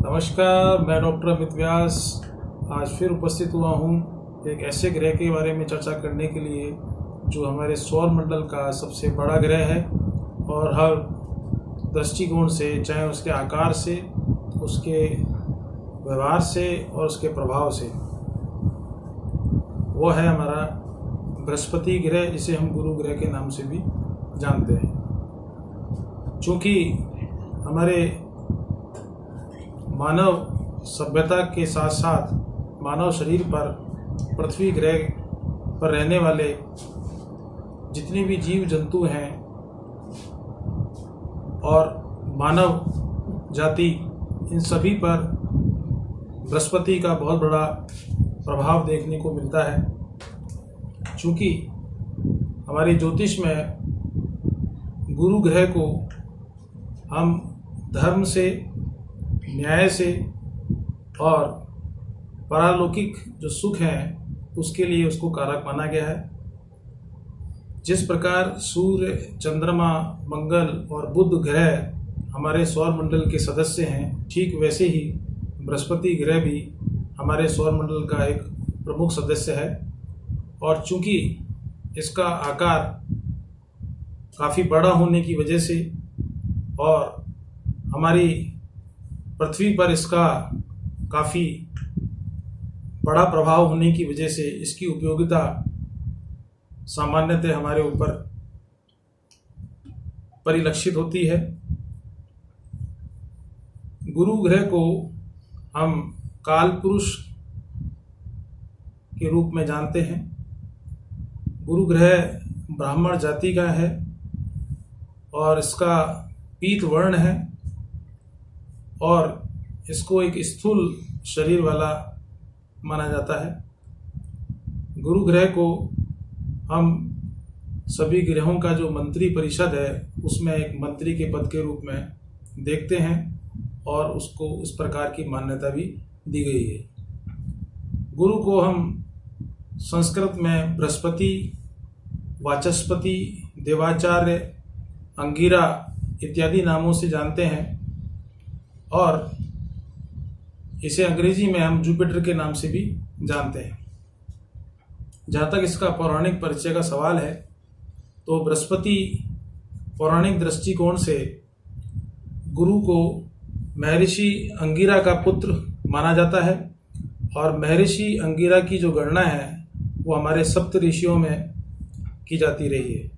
नमस्कार, मैं डॉक्टर अमित व्यास आज फिर उपस्थित हुआ हूँ एक ऐसे ग्रह के बारे में चर्चा करने के लिए जो हमारे सौर मंडल का सबसे बड़ा ग्रह है और हर दृष्टिकोण से, चाहे उसके आकार से, उसके व्यवहार से और उसके प्रभाव से, वो है हमारा बृहस्पति ग्रह, जिसे हम गुरु ग्रह के नाम से भी जानते हैं। चूँकि हमारे मानव सभ्यता के साथ साथ मानव शरीर पर पृथ्वी ग्रह पर रहने वाले जितने भी जीव जंतु हैं और मानव जाति, इन सभी पर बृहस्पति का बहुत बड़ा प्रभाव देखने को मिलता है। चूँकि हमारे ज्योतिष में गुरु ग्रह को हम धर्म से, न्याय से और पारलौकिक जो सुख हैं उसके लिए उसको कारक माना गया है। जिस प्रकार सूर्य, चंद्रमा, मंगल और बुध ग्रह हमारे सौर मंडल के सदस्य हैं, ठीक वैसे ही बृहस्पति ग्रह भी हमारे सौर मंडल का एक प्रमुख सदस्य है। और चूंकि इसका आकार काफ़ी बड़ा होने की वजह से और हमारी पृथ्वी पर इसका काफ़ी बड़ा प्रभाव होने की वजह से इसकी उपयोगिता सामान्यतः हमारे ऊपर परिलक्षित होती है। गुरु ग्रह को हम काल पुरुष के रूप में जानते हैं। गुरु ग्रह ब्राह्मण जाति का है और इसका पीत वर्ण है और इसको एक स्थूल शरीर वाला माना जाता है। गुरु ग्रह को हम सभी ग्रहों का जो मंत्री परिषद है उसमें एक मंत्री के पद के रूप में देखते हैं और उसको उस प्रकार की मान्यता भी दी गई है। गुरु को हम संस्कृत में बृहस्पति, वाचस्पति, देवाचार्य, अंगिरा इत्यादि नामों से जानते हैं और इसे अंग्रेजी में हम जुपिटर के नाम से भी जानते हैं। जहाँ तक इसका पौराणिक परिचय का सवाल है तो बृहस्पति पौराणिक दृष्टिकोण से गुरु को महर्षि अंगिरा का पुत्र माना जाता है और महर्षि अंगिरा की जो गणना है वो हमारे सप्त ऋषियों में की जाती रही है।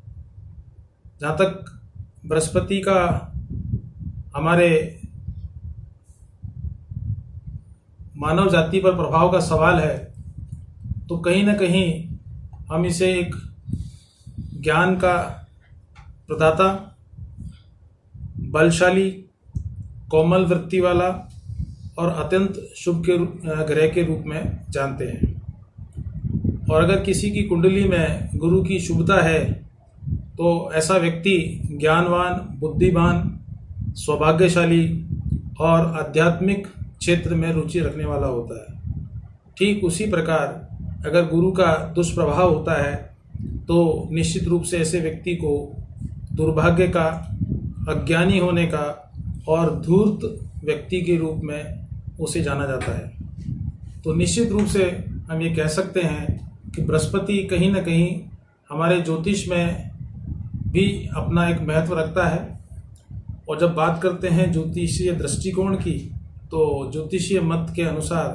जहाँ तक बृहस्पति का हमारे मानव जाति पर प्रभाव का सवाल है तो कहीं ना कहीं हम इसे एक ज्ञान का प्रदाता, बलशाली, कोमल वृत्ति वाला और अत्यंत शुभ के ग्रह के रूप में जानते हैं। और अगर किसी की कुंडली में गुरु की शुभता है तो ऐसा व्यक्ति ज्ञानवान, बुद्धिमान, सौभाग्यशाली और आध्यात्मिक क्षेत्र में रुचि रखने वाला होता है। ठीक उसी प्रकार अगर गुरु का दुष्प्रभाव होता है तो निश्चित रूप से ऐसे व्यक्ति को दुर्भाग्य का, अज्ञानी होने का और धूर्त व्यक्ति के रूप में उसे जाना जाता है। तो निश्चित रूप से हम ये कह सकते हैं कि बृहस्पति कहीं ना कहीं हमारे ज्योतिष में भी अपना एक महत्व रखता है। और जब बात करते हैं ज्योतिषीय दृष्टिकोण की तो ज्योतिषीय मत के अनुसार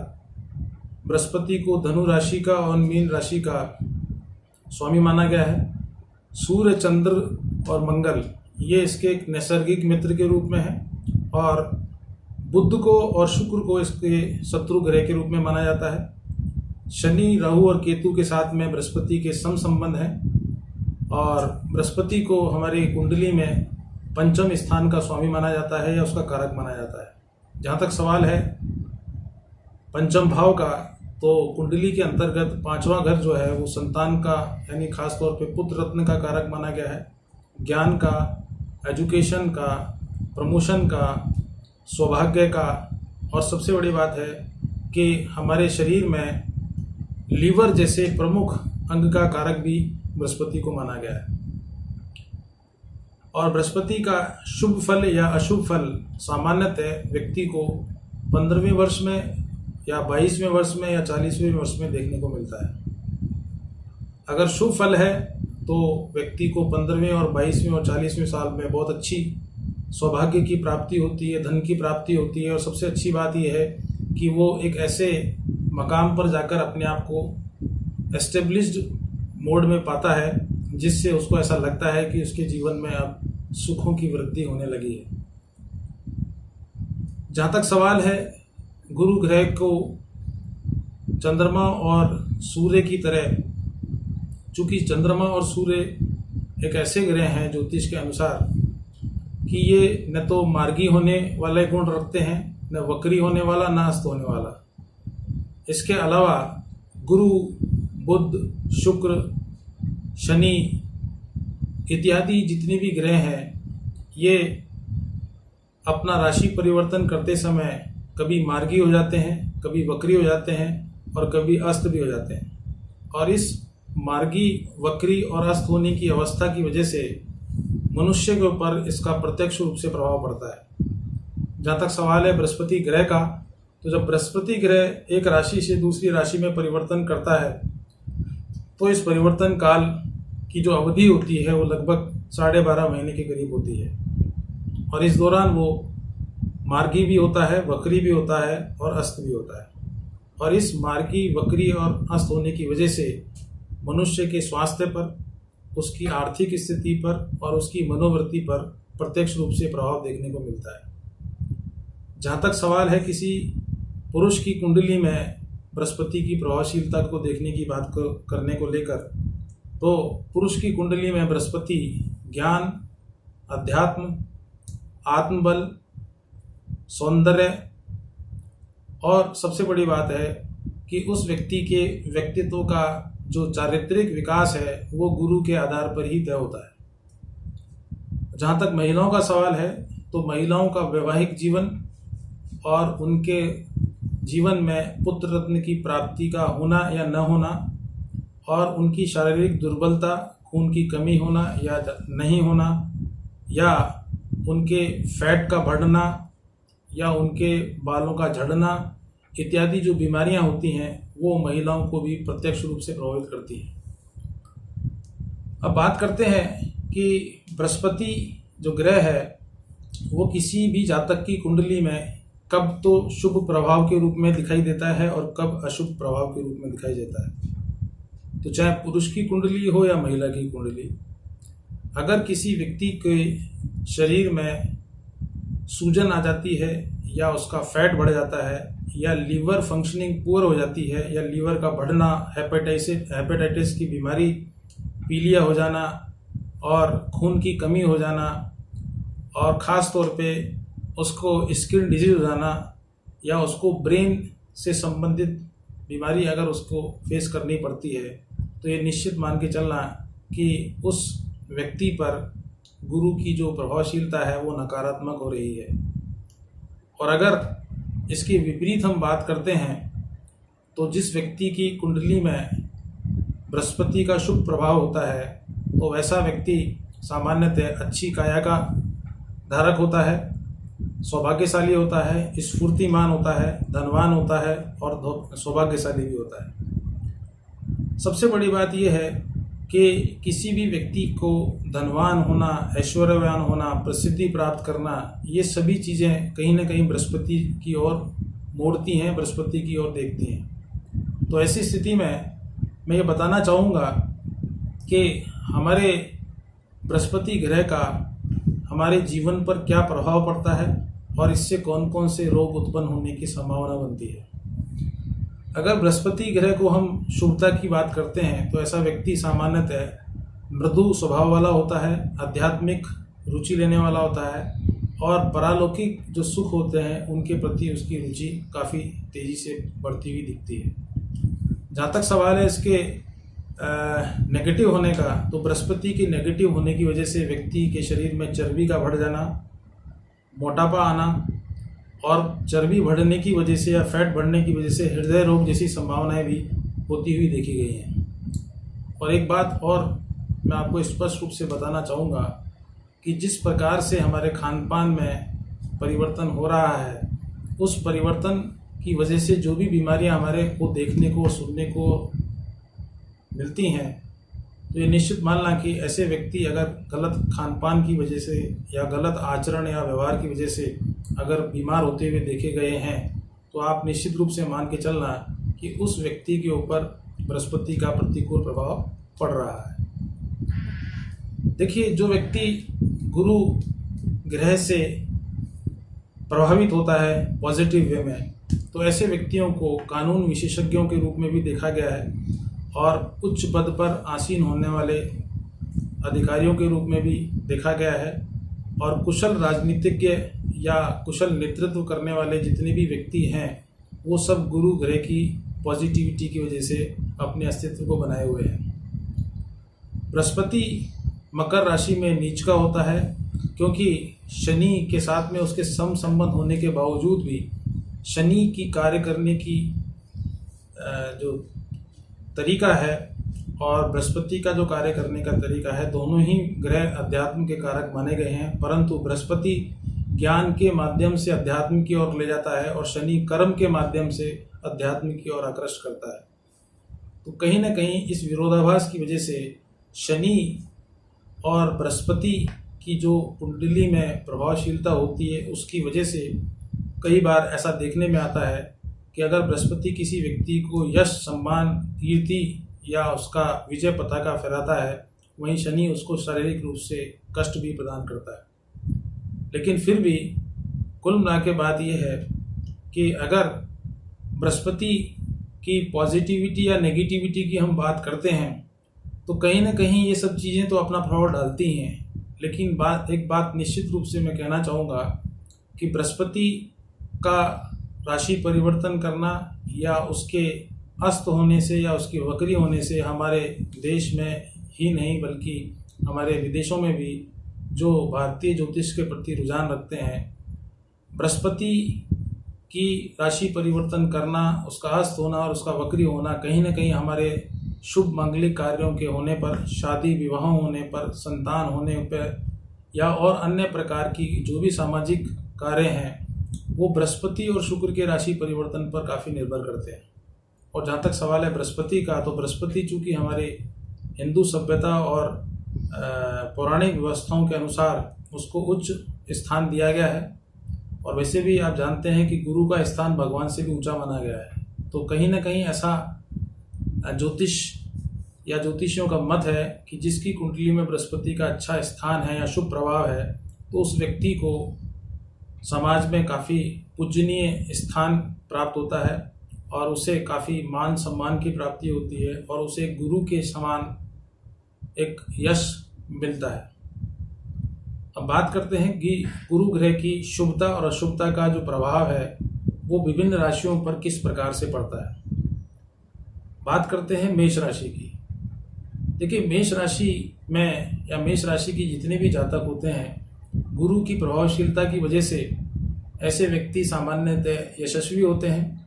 बृहस्पति को धनु राशि का और मीन राशि का स्वामी माना गया है। सूर्य, चंद्र और मंगल ये इसके एक नैसर्गिक मित्र के रूप में है और बुध को और शुक्र को इसके शत्रु ग्रह के रूप में माना जाता है। शनि, राहु और केतु के साथ में बृहस्पति के सम संबंध हैं और बृहस्पति को हमारी कुंडली में पंचम स्थान का स्वामी माना जाता है या उसका कारक माना जाता है। जहाँ तक सवाल है पंचम भाव का तो कुंडली के अंतर्गत पांचवा घर जो है वो संतान का, यानी खास तौर पे पुत्र रत्न का कारक माना गया है। ज्ञान का, एजुकेशन का, प्रमोशन का, सौभाग्य का और सबसे बड़ी बात है कि हमारे शरीर में लीवर जैसे प्रमुख अंग का कारक भी बृहस्पति को माना गया है। और बृहस्पति का शुभ फल या अशुभ फल सामान्यतः व्यक्ति को 15वें वर्ष में या 22वें वर्ष में या 40वें वर्ष में देखने को मिलता है। अगर शुभ फल है तो व्यक्ति को 15वें और 22वें और 40वें साल में बहुत अच्छी सौभाग्य की प्राप्ति होती है, धन की प्राप्ति होती है, और सबसे अच्छी बात यह है कि वो एक ऐसे मकाम पर जाकर अपने आप को एस्टेब्लिश्ड मोड में पाता है जिससे उसको ऐसा लगता है कि उसके जीवन में अब सुखों की वृद्धि होने लगी है। जहाँ तक सवाल है गुरु ग्रह को चंद्रमा और सूर्य की तरह, चूँकि चंद्रमा और सूर्य एक ऐसे ग्रह हैं ज्योतिष के अनुसार कि ये न तो मार्गी होने वाले गुण रखते हैं, न वक्री होने वाला, न अस्त होने वाला। इसके अलावा गुरु, बुध, शुक्र, शनि इत्यादि जितने भी ग्रह हैं ये अपना राशि परिवर्तन करते समय कभी मार्गी हो जाते हैं, कभी वक्री हो जाते हैं और कभी अस्त भी हो जाते हैं। और इस मार्गी, वक्री और अस्त होने की अवस्था की वजह से मनुष्य के ऊपर इसका प्रत्यक्ष रूप से प्रभाव पड़ता है। जहाँ तक सवाल है बृहस्पति ग्रह का, तो जब बृहस्पति ग्रह एक राशि से दूसरी राशि में परिवर्तन करता है तो इस परिवर्तन काल की जो अवधि होती है वो लगभग 12.5 महीने के करीब होती है, और इस दौरान वो मार्गी भी होता है, वक्री भी होता है और अस्त भी होता है। और इस मार्गी, वक्री और अस्त होने की वजह से मनुष्य के स्वास्थ्य पर, उसकी आर्थिक स्थिति पर और उसकी मनोवृत्ति पर प्रत्यक्ष रूप से प्रभाव देखने को मिलता है। जहाँ तक सवाल है किसी पुरुष की कुंडली में बृहस्पति की प्रभावशीलता को देखने की बात को करने को लेकर, तो पुरुष की कुंडली में बृहस्पति ज्ञान, अध्यात्म, आत्मबल, सौंदर्य और सबसे बड़ी बात है कि उस व्यक्ति के व्यक्तित्व का जो चारित्रिक विकास है वो गुरु के आधार पर ही तय होता है। जहाँ तक महिलाओं का सवाल है तो महिलाओं का वैवाहिक जीवन और उनके जीवन में पुत्र रत्न की प्राप्ति का होना या न होना, और उनकी शारीरिक दुर्बलता, खून की कमी होना या नहीं होना, या उनके फैट का बढ़ना या उनके बालों का झड़ना इत्यादि जो बीमारियां होती हैं वो महिलाओं को भी प्रत्यक्ष रूप से प्रभावित करती हैं। अब बात करते हैं कि बृहस्पति जो ग्रह है वो किसी भी जातक की कुंडली में कब तो शुभ प्रभाव के रूप में दिखाई देता है और कब अशुभ प्रभाव के रूप में दिखाई देता है। तो चाहे पुरुष की कुंडली हो या महिला की कुंडली, अगर किसी व्यक्ति के शरीर में सूजन आ जाती है या उसका फैट बढ़ जाता है या लीवर फंक्शनिंग पुअर हो जाती है या लीवर का बढ़ना, हेपेटाइटिस की बीमारी, पीलिया हो जाना और खून की कमी हो जाना, और ख़ास तौर पे उसको स्किन डिजीज हो जाना या उसको ब्रेन से संबंधित बीमारी अगर उसको फेस करनी पड़ती है, तो ये निश्चित मान के चलना कि उस व्यक्ति पर गुरु की जो प्रभावशीलता है वो नकारात्मक हो रही है। और अगर इसके विपरीत हम बात करते हैं तो जिस व्यक्ति की कुंडली में बृहस्पति का शुभ प्रभाव होता है तो वैसा व्यक्ति सामान्यतः अच्छी काया का धारक होता है, सौभाग्यशाली होता है, स्फूर्तिमान होता है, धनवान होता है और सौभाग्यशाली भी होता है। सबसे बड़ी बात यह है कि किसी भी व्यक्ति को धनवान होना, ऐश्वर्यवान होना, प्रसिद्धि प्राप्त करना, ये सभी चीज़ें कहीं ना कहीं बृहस्पति की ओर मोड़ती हैं, बृहस्पति की ओर देखती हैं। तो ऐसी स्थिति में मैं ये बताना चाहूँगा कि हमारे बृहस्पति ग्रह का हमारे जीवन पर क्या प्रभाव पड़ता है और इससे कौन कौन से रोग उत्पन्न होने की संभावना बनती है। अगर बृहस्पति ग्रह को हम शुभता की बात करते हैं तो ऐसा व्यक्ति सामान्यतः मृदु स्वभाव वाला होता है, आध्यात्मिक रुचि लेने वाला होता है और परालौकिक जो सुख होते हैं उनके प्रति उसकी रुचि काफ़ी तेज़ी से बढ़ती हुई दिखती है। जहाँ तक सवाल है इसके नेगेटिव होने का, तो बृहस्पति के नेगेटिव होने की वजह से व्यक्ति के शरीर में चर्बी का बढ़ जाना, मोटापा आना और चर्बी बढ़ने की वजह से या फैट बढ़ने की वजह से हृदय रोग जैसी संभावनाएं भी होती हुई देखी गई हैं। और एक बात और मैं आपको स्पष्ट रूप से बताना चाहूँगा कि जिस प्रकार से हमारे खान पान में परिवर्तन हो रहा है उस परिवर्तन की वजह से जो भी बीमारियां हमारे को देखने को और सुनने को मिलती हैं, तो ये निश्चित मानना कि ऐसे व्यक्ति अगर गलत खान पान की वजह से या गलत आचरण या व्यवहार की वजह से अगर बीमार होते हुए देखे गए हैं, तो आप निश्चित रूप से मान के चलना कि उस व्यक्ति के ऊपर बृहस्पति का प्रतिकूल प्रभाव पड़ रहा है। देखिए, जो व्यक्ति गुरु ग्रह से प्रभावित होता है पॉजिटिव वे में, तो ऐसे व्यक्तियों को कानून विशेषज्ञों के रूप में भी देखा गया है और उच्च पद पर आसीन होने वाले अधिकारियों के रूप में भी देखा गया है। और कुशल राजनीतिज्ञ या कुशल नेतृत्व करने वाले जितने भी व्यक्ति हैं, वो सब गुरु ग्रह की पॉजिटिविटी की वजह से अपने अस्तित्व को बनाए हुए हैं। बृहस्पति मकर राशि में नीच का होता है, क्योंकि शनि के साथ में उसके सम संबंध होने के बावजूद भी शनि की कार्य करने की जो तरीका है और बृहस्पति का जो कार्य करने का तरीका है, दोनों ही ग्रह अध्यात्म के कारक माने गए हैं। परंतु बृहस्पति ज्ञान के माध्यम से अध्यात्म की ओर ले जाता है और शनि कर्म के माध्यम से अध्यात्म की ओर आकर्षित करता है। तो कहीं ना कहीं इस विरोधाभास की वजह से शनि और बृहस्पति की जो कुंडली में प्रभावशीलता होती है, उसकी वजह से कई बार ऐसा देखने में आता है कि अगर बृहस्पति किसी व्यक्ति को यश, सम्मान, कीर्ति या उसका विजय पताका फहराता है, वहीं शनि उसको शारीरिक रूप से कष्ट भी प्रदान करता है। लेकिन फिर भी कुल मिला के बात यह है कि अगर बृहस्पति की पॉजिटिविटी या नेगेटिविटी की हम बात करते हैं, तो कहीं ना कहीं ये सब चीज़ें तो अपना प्रभाव डालती हैं। लेकिन एक बात निश्चित रूप से मैं कहना चाहूँगा कि बृहस्पति का राशि परिवर्तन करना या उसके अस्त होने से या उसकी वक्री होने से हमारे देश में ही नहीं बल्कि हमारे विदेशों में भी जो भारतीय ज्योतिष के प्रति रुझान रखते हैं, बृहस्पति की राशि परिवर्तन करना, उसका अस्त होना और उसका वक्री होना कहीं ना कहीं हमारे शुभ मांगलिक कार्यों के होने पर, शादी विवाह होने पर, संतान होने पर या और अन्य प्रकार की जो भी सामाजिक कार्य हैं, वो बृहस्पति और शुक्र के राशि परिवर्तन पर काफ़ी निर्भर करते हैं। और जहाँ तक सवाल है बृहस्पति का, तो बृहस्पति चूँकि हमारे हिंदू सभ्यता और पौराणिक व्यवस्थाओं के अनुसार उसको उच्च स्थान दिया गया है, और वैसे भी आप जानते हैं कि गुरु का स्थान भगवान से भी ऊंचा माना गया है। तो कहीं ना कहीं ऐसा ज्योतिष या ज्योतिषियों का मत है कि जिसकी कुंडली में बृहस्पति का अच्छा स्थान है या शुभ प्रभाव है, तो उस व्यक्ति को समाज में काफ़ी पूजनीय स्थान प्राप्त होता है और उसे काफ़ी मान सम्मान की प्राप्ति होती है और उसे गुरु के समान एक यश मिलता है। अब बात करते हैं कि गुरु ग्रह की शुभता और अशुभता का जो प्रभाव है वो विभिन्न राशियों पर किस प्रकार से पड़ता है। बात करते हैं मेष राशि की। देखिए, मेष राशि में या मेष राशि की जितने भी जातक होते हैं, गुरु की प्रभावशीलता की वजह से ऐसे व्यक्ति सामान्यतः यशस्वी होते हैं,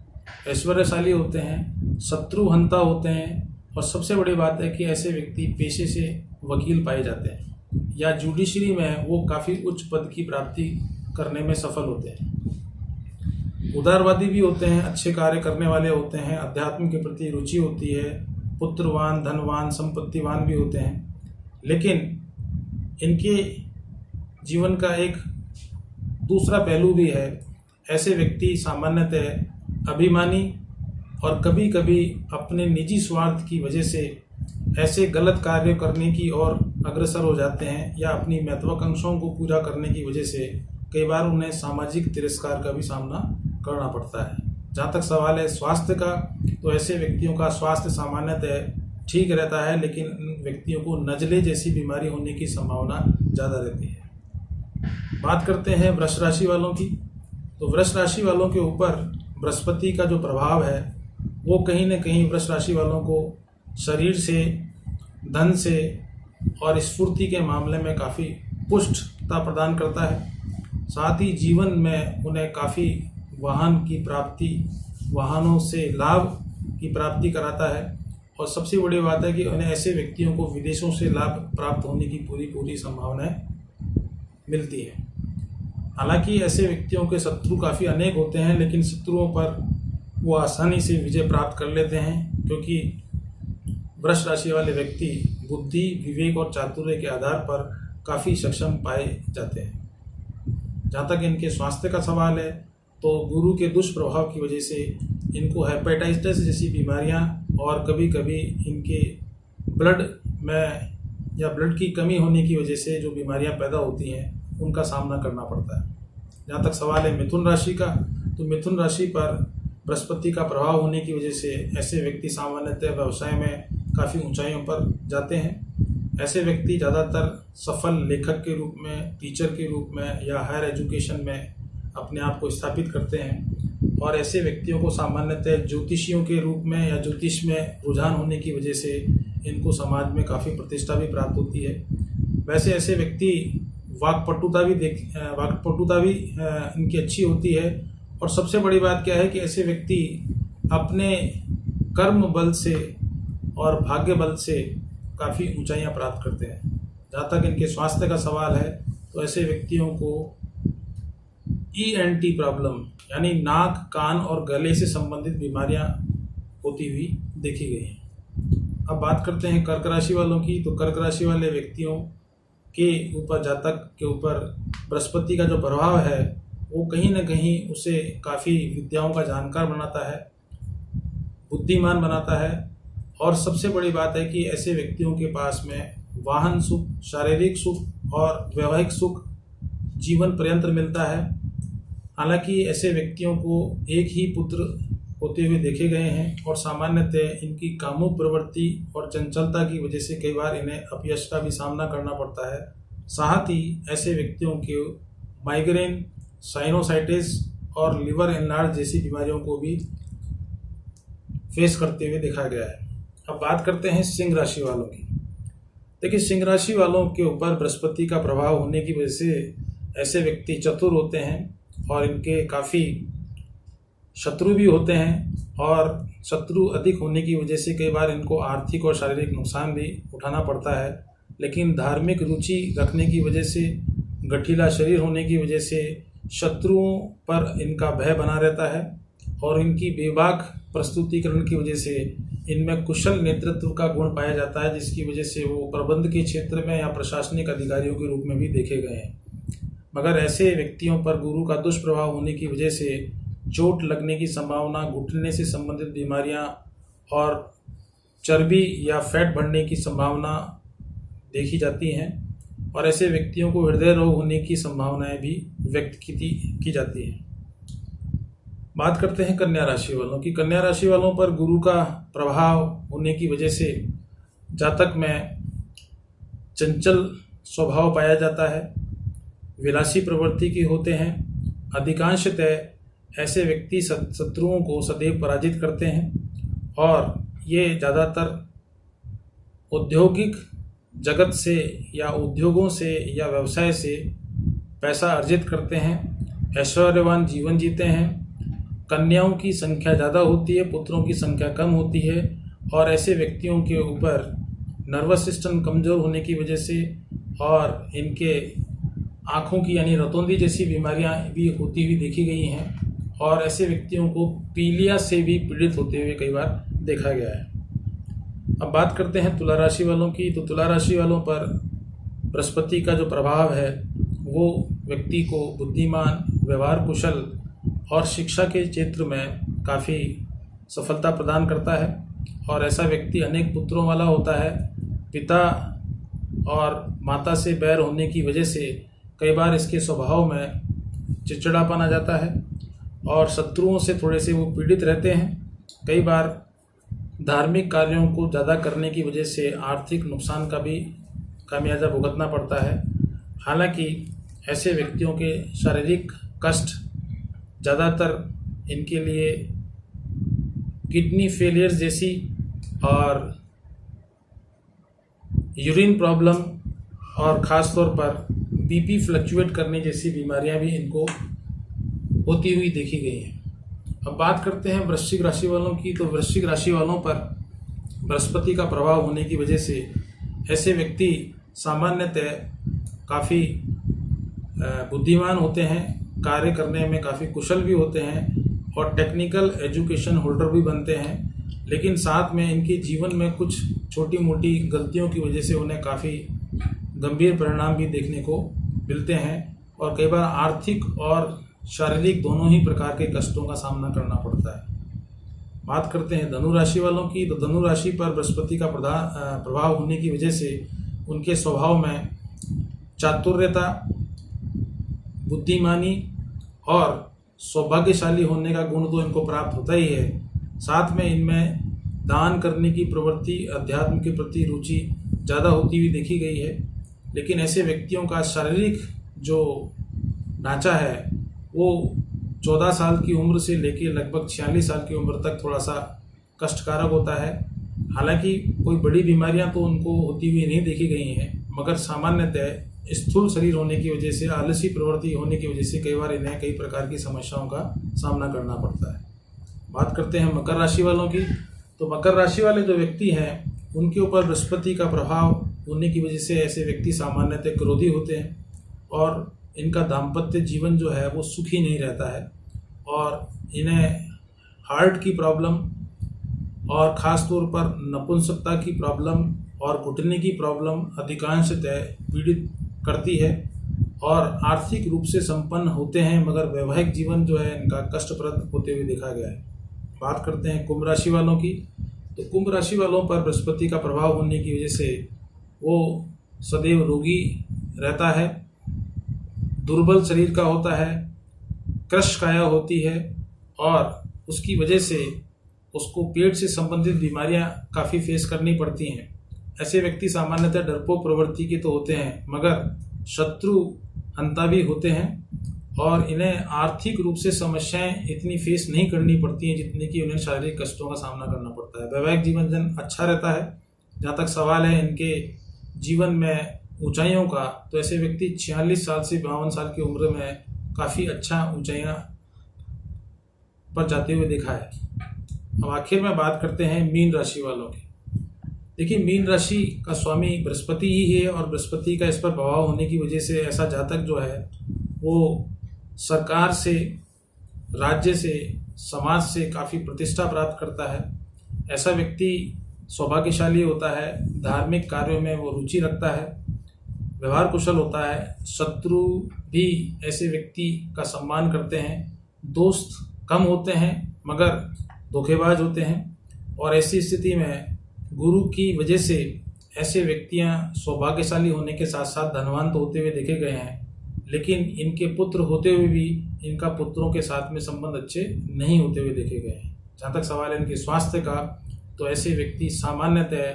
ऐश्वर्यशाली होते हैं, शत्रुहंता होते हैं, और सबसे बड़ी बात है कि ऐसे व्यक्ति पेशे से वकील पाए जाते हैं या जुडिशरी में वो काफ़ी उच्च पद की प्राप्ति करने में सफल होते हैं। उदारवादी भी होते हैं, अच्छे कार्य करने वाले होते हैं, अध्यात्म के प्रति रुचि होती है, पुत्रवान, धनवान, संपत्तिवान भी होते हैं। लेकिन इनके जीवन का एक दूसरा पहलू भी है। ऐसे व्यक्ति सामान्यतः अभिमानी और कभी कभी अपने निजी स्वार्थ की वजह से ऐसे गलत कार्य करने की ओर अग्रसर हो जाते हैं या अपनी महत्वाकांक्षाओं को पूरा करने की वजह से कई बार उन्हें सामाजिक तिरस्कार का भी सामना करना पड़ता है। जहाँ तक सवाल है स्वास्थ्य का, तो ऐसे व्यक्तियों का स्वास्थ्य सामान्यतः ठीक रहता है, लेकिन इन व्यक्तियों को नज़ले जैसी बीमारी होने की संभावना ज़्यादा रहती है। बात करते हैं वृष राशि वालों की। तो वृष राशि वालों के ऊपर बृहस्पति का जो प्रभाव है वो कहीं ना कहीं वृष राशि वालों को शरीर से, धन से और स्फूर्ति के मामले में काफ़ी पुष्टता प्रदान करता है। साथ ही जीवन में उन्हें काफ़ी वाहन की प्राप्ति, वाहनों से लाभ की प्राप्ति कराता है, और सबसे बड़ी बात है कि उन्हें ऐसे व्यक्तियों को विदेशों से लाभ प्राप्त होने की पूरी संभावनाएं मिलती है। हालांकि ऐसे व्यक्तियों के शत्रु काफ़ी अनेक होते हैं, लेकिन शत्रुओं पर वो आसानी से विजय प्राप्त कर लेते हैं, क्योंकि वृष राशि वाले व्यक्ति बुद्धि, विवेक और चातुर्य के आधार पर काफ़ी सक्षम पाए जाते हैं। जहाँ तक इनके स्वास्थ्य का सवाल है, तो गुरु के दुष्प्रभाव की वजह से इनको हेपेटाइटिस जैसी बीमारियाँ और कभी कभी इनके ब्लड में या ब्लड की कमी होने की वजह से जो बीमारियाँ पैदा होती हैं उनका सामना करना पड़ता है। जहाँ तक सवाल है मिथुन राशि का, तो मिथुन राशि पर बृहस्पति का प्रभाव होने की वजह से ऐसे व्यक्ति सामान्यतः व्यवसाय में काफ़ी ऊंचाइयों पर जाते हैं। ऐसे व्यक्ति ज़्यादातर सफल लेखक के रूप में, टीचर के रूप में या हायर एजुकेशन में अपने आप को स्थापित करते हैं। और ऐसे व्यक्तियों को सामान्यतः ज्योतिषियों के रूप में या ज्योतिष में रुझान होने की वजह से इनको समाज में काफ़ी प्रतिष्ठा भी प्राप्त होती है। वैसे ऐसे व्यक्ति वाक्पटुता भी इनकी अच्छी होती है। और सबसे बड़ी बात क्या है कि ऐसे व्यक्ति अपने कर्म बल से और भाग्य बल से काफ़ी ऊंचाइयां प्राप्त करते हैं। जहाँ तक इनके स्वास्थ्य का सवाल है, तो ऐसे व्यक्तियों को ENT प्रॉब्लम यानी नाक, कान और गले से संबंधित बीमारियां होती हुई देखी गई हैं। अब बात करते हैं कर्क राशि वालों की। तो कर्क राशि वाले व्यक्तियों के ऊपर, जातक के ऊपर बृहस्पति का जो प्रभाव है वो कहीं ना कहीं उसे काफ़ी विद्याओं का जानकार बनाता है, बुद्धिमान बनाता है। और सबसे बड़ी बात है कि ऐसे व्यक्तियों के पास में वाहन सुख, शारीरिक सुख और वैवाहिक सुख जीवन पर्यंत मिलता है। हालांकि ऐसे व्यक्तियों को एक ही पुत्र होते हुए देखे गए हैं और सामान्यतः इनकी कामुक प्रवृत्ति और चंचलता की वजह से कई बार इन्हें अपयश का भी सामना करना पड़ता है। साथ ही ऐसे व्यक्तियों के माइग्रेन, साइनोसाइटिस और लिवर एनलार्ज जैसी बीमारियों को भी फेस करते हुए देखा गया है। अब बात करते हैं सिंह राशि वालों की। देखिए, सिंह राशि वालों के ऊपर बृहस्पति का प्रभाव होने की वजह से ऐसे व्यक्ति चतुर होते हैं और इनके काफ़ी शत्रु भी होते हैं। और शत्रु अधिक होने की वजह से कई बार इनको आर्थिक और शारीरिक नुकसान भी उठाना पड़ता है। लेकिन धार्मिक रुचि रखने की वजह से, गठीला शरीर होने की वजह से शत्रुओं पर इनका भय बना रहता है। और इनकी बेबाक प्रस्तुतिकरण की वजह से इनमें कुशल नेतृत्व का गुण पाया जाता है, जिसकी वजह से वो प्रबंध के क्षेत्र में या प्रशासनिक अधिकारियों के रूप में भी देखे गए हैं। मगर ऐसे व्यक्तियों पर गुरु का दुष्प्रभाव होने की वजह से चोट लगने की संभावना, घुटने से संबंधित बीमारियां और चर्बी या फैट बढ़ने की संभावना देखी जाती हैं। और ऐसे व्यक्तियों को हृदय रोग होने की संभावनाएं भी व्यक्त की जाती हैं। बात करते हैं कन्या राशि वालों की। कन्या राशि वालों पर गुरु का प्रभाव होने की वजह से जातक में चंचल स्वभाव पाया जाता है, विलासी प्रवृत्ति के होते हैं। अधिकांशतः ऐसे व्यक्ति शत्रुओं को सदैव पराजित करते हैं और ये ज़्यादातर औद्योगिक जगत से या उद्योगों से या व्यवसाय से पैसा अर्जित करते हैं, ऐश्वर्यवान जीवन जीते हैं। कन्याओं की संख्या ज़्यादा होती है, पुत्रों की संख्या कम होती है। और ऐसे व्यक्तियों के ऊपर नर्वस सिस्टम कमज़ोर होने की वजह से और इनके आँखों की यानी रतौंधी जैसी बीमारियां भी होती हुई देखी गई हैं। और ऐसे व्यक्तियों को पीलिया से भी पीड़ित होते हुए कई बार देखा गया है। अब बात करते हैं तुला राशि वालों की। तो तुला राशि वालों पर बृहस्पति का जो प्रभाव है वो व्यक्ति को बुद्धिमान, व्यवहार कुशल और शिक्षा के क्षेत्र में काफ़ी सफलता प्रदान करता है। और ऐसा व्यक्ति अनेक पुत्रों वाला होता है। पिता और माता से बैर होने की वजह से कई बार इसके स्वभाव में चिड़चिड़ापन आ जाता है और शत्रुओं से थोड़े से वो पीड़ित रहते हैं। कई बार धार्मिक कार्यों को ज़्यादा करने की वजह से आर्थिक नुकसान का भी खामियाजा भुगतना पड़ता है। हालांकि ऐसे व्यक्तियों के शारीरिक कष्ट ज़्यादातर इनके लिए किडनी फेलियर जैसी और यूरिन प्रॉब्लम और ख़ास तौर पर बीपी फ्लक्चुएट करने जैसी बीमारियां भी इनको होती हुई देखी गई हैं। अब बात करते हैं वृश्चिक राशि वालों की। तो वृश्चिक राशि वालों पर बृहस्पति का प्रभाव होने की वजह से ऐसे व्यक्ति सामान्यतः काफ़ी बुद्धिमान होते हैं, कार्य करने में काफ़ी कुशल भी होते हैं और टेक्निकल एजुकेशन होल्डर भी बनते हैं। लेकिन साथ में इनके जीवन में कुछ छोटी मोटी गलतियों की वजह से उन्हें काफ़ी गंभीर परिणाम भी देखने को मिलते हैं और कई बार आर्थिक और शारीरिक दोनों ही प्रकार के कष्टों का सामना करना पड़ता है। बात करते हैं धनु राशि वालों की, तो धनु राशि पर बृहस्पति का प्रभाव होने की वजह से उनके स्वभाव में चातुर्यता, बुद्धिमानी और सौभाग्यशाली होने का गुण तो इनको प्राप्त होता ही है। साथ में इनमें दान करने की प्रवृत्ति, अध्यात्म के प्रति रुचि ज़्यादा होती हुई देखी गई है। लेकिन ऐसे व्यक्तियों का शारीरिक जो ढांचा है वो 14 साल की उम्र से लेकर लगभग 46 साल की उम्र तक थोड़ा सा कष्टकारक होता है। हालांकि कोई बड़ी बीमारियां तो उनको होती हुई नहीं देखी गई हैं, मगर सामान्यतः स्थूल शरीर होने की वजह से, आलसी प्रवृत्ति होने की वजह से कई बार इन्हें कई प्रकार की समस्याओं का सामना करना पड़ता है। बात करते हैं मकर राशि वालों की, तो मकर राशि वाले जो व्यक्ति हैं उनके ऊपर बृहस्पति का प्रभाव होने की वजह से ऐसे व्यक्ति सामान्यतः क्रोधी होते हैं और इनका दाम्पत्य जीवन जो है वो सुखी नहीं रहता है और इन्हें हार्ट की प्रॉब्लम और ख़ास तौर पर नपुंसकता की प्रॉब्लम और घुटने की प्रॉब्लम अधिकांशतः पीड़ित करती है और आर्थिक रूप से संपन्न होते हैं, मगर वैवाहिक जीवन जो है इनका कष्टप्रद होते हुए देखा गया है। बात करते हैं कुंभ राशि वालों की, तो कुंभ राशि वालों पर बृहस्पति का प्रभाव होने की वजह से वो सदैव रोगी रहता है, दुर्बल शरीर का होता है, कृश काया होती है और उसकी वजह से उसको पेट से संबंधित बीमारियां काफ़ी फेस करनी पड़ती हैं। ऐसे व्यक्ति सामान्यतः डरपोक प्रवृत्ति के तो होते हैं, मगर शत्रु हंता भी होते हैं और इन्हें आर्थिक रूप से समस्याएं इतनी फेस नहीं करनी पड़ती हैं जितनी कि उन्हें शारीरिक कष्टों का सामना करना पड़ता है। वैवाहिक जीवन जन अच्छा रहता है। जहाँ तक सवाल है इनके जीवन में ऊंचाइयों का, तो ऐसे व्यक्ति 46 साल से 52 साल की उम्र में काफ़ी अच्छा ऊंचाइयाँ पर जाते हुए देखा है। अब आखिर में बात करते हैं मीन राशि वालों की। देखिए, मीन राशि का स्वामी बृहस्पति ही है और बृहस्पति का इस पर प्रभाव होने की वजह से ऐसा जातक जो है वो सरकार से, राज्य से, समाज से काफ़ी प्रतिष्ठा प्राप्त करता है। ऐसा व्यक्ति सौभाग्यशाली होता है, धार्मिक कार्यों में वो रुचि रखता है, व्यवहार कुशल होता है, शत्रु भी ऐसे व्यक्ति का सम्मान करते हैं, दोस्त कम होते हैं मगर धोखेबाज होते हैं और ऐसी स्थिति में गुरु की वजह से ऐसे व्यक्तियां सौभाग्यशाली होने के साथ साथ धनवान तो होते हुए देखे गए हैं, लेकिन इनके पुत्र होते हुए भी इनका पुत्रों के साथ में संबंध अच्छे नहीं होते हुए देखे गए हैं। जहाँ तक सवाल है इनके स्वास्थ्य का, तो ऐसे व्यक्ति सामान्यतः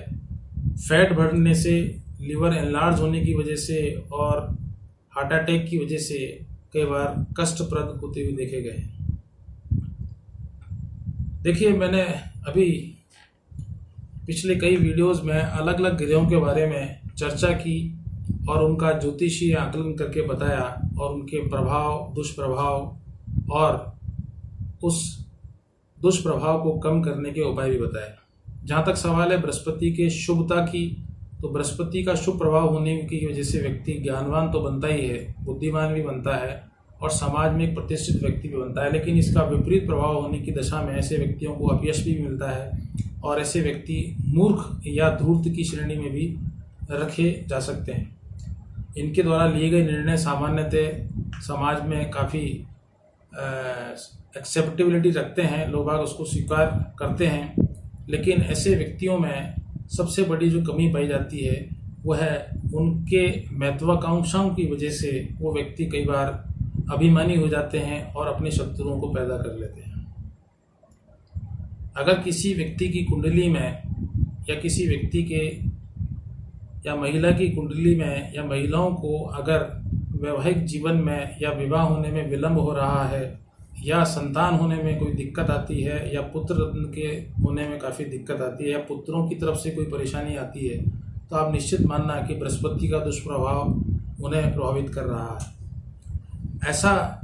फैट बढ़ने से, लिवर एनलार्ज होने की वजह से और हार्ट अटैक की वजह से कई बार कष्टप्रद होते हुए देखे गए हैं। देखिए, मैंने अभी पिछले कई वीडियोस में अलग अलग ग्रहों के बारे में चर्चा की और उनका ज्योतिषीय आकलन करके बताया और उनके प्रभाव, दुष्प्रभाव और उस दुष्प्रभाव को कम करने के उपाय भी बताए। जहाँ तक सवाल है बृहस्पति के शुभता की, तो बृहस्पति का शुभ प्रभाव होने की वजह से व्यक्ति ज्ञानवान तो बनता ही है, बुद्धिमान भी बनता है और समाज में एक प्रतिष्ठित व्यक्ति भी बनता है। लेकिन इसका विपरीत प्रभाव होने की दशा में ऐसे व्यक्तियों को अपयश भी मिलता है और ऐसे व्यक्ति मूर्ख या धूर्त की श्रेणी में भी रखे जा सकते हैं। इनके द्वारा लिए गए निर्णय सामान्यतः समाज में काफ़ी एक्सेप्टेबिलिटी रखते हैं, लोग बाग उसको स्वीकार करते हैं। लेकिन ऐसे व्यक्तियों में सबसे बड़ी जो कमी पाई जाती है वो है उनके महत्वाकांक्षाओं की वजह से वो व्यक्ति कई बार अभिमानी हो जाते हैं और अपने शत्रुओं को पैदा कर लेते हैं। अगर किसी व्यक्ति की कुंडली में या किसी व्यक्ति के या महिला की कुंडली में या महिलाओं को अगर वैवाहिक जीवन में या विवाह होने में विलंब हो रहा है या संतान होने में कोई दिक्कत आती है या पुत्र रत्न के होने में काफ़ी दिक्कत आती है या पुत्रों की तरफ से कोई परेशानी आती है, तो आप निश्चित मानना कि बृहस्पति का दुष्प्रभाव उन्हें प्रभावित कर रहा है। ऐसा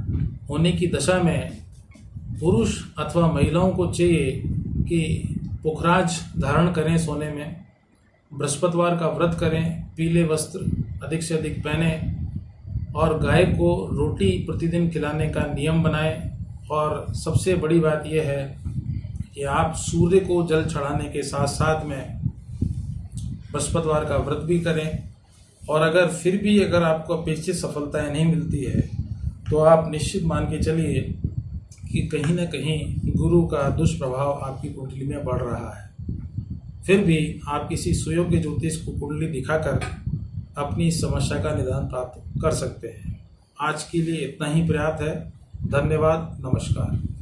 होने की दशा में पुरुष अथवा महिलाओं को चाहिए कि पुखराज धारण करें सोने में, बृहस्पतिवार का व्रत करें, पीले वस्त्र अधिक से अधिक पहने और गाय को रोटी प्रतिदिन खिलाने का नियम बनाएं। और सबसे बड़ी बात यह है कि आप सूर्य को जल चढ़ाने के साथ साथ में बृहस्पतिवार का व्रत भी करें। और अगर फिर भी अगर आपको अपेक्षित सफलताएं नहीं मिलती है तो आप निश्चित मान के चलिए कि कहीं ना कहीं गुरु का दुष्प्रभाव आपकी कुंडली में बढ़ रहा है। फिर भी आप किसी सुयोग्य ज्योतिष को कुंडली दिखाकर अपनी समस्या का निदान प्राप्त कर सकते हैं। आज के लिए इतना ही पर्याप्त है। धन्यवाद। नमस्कार।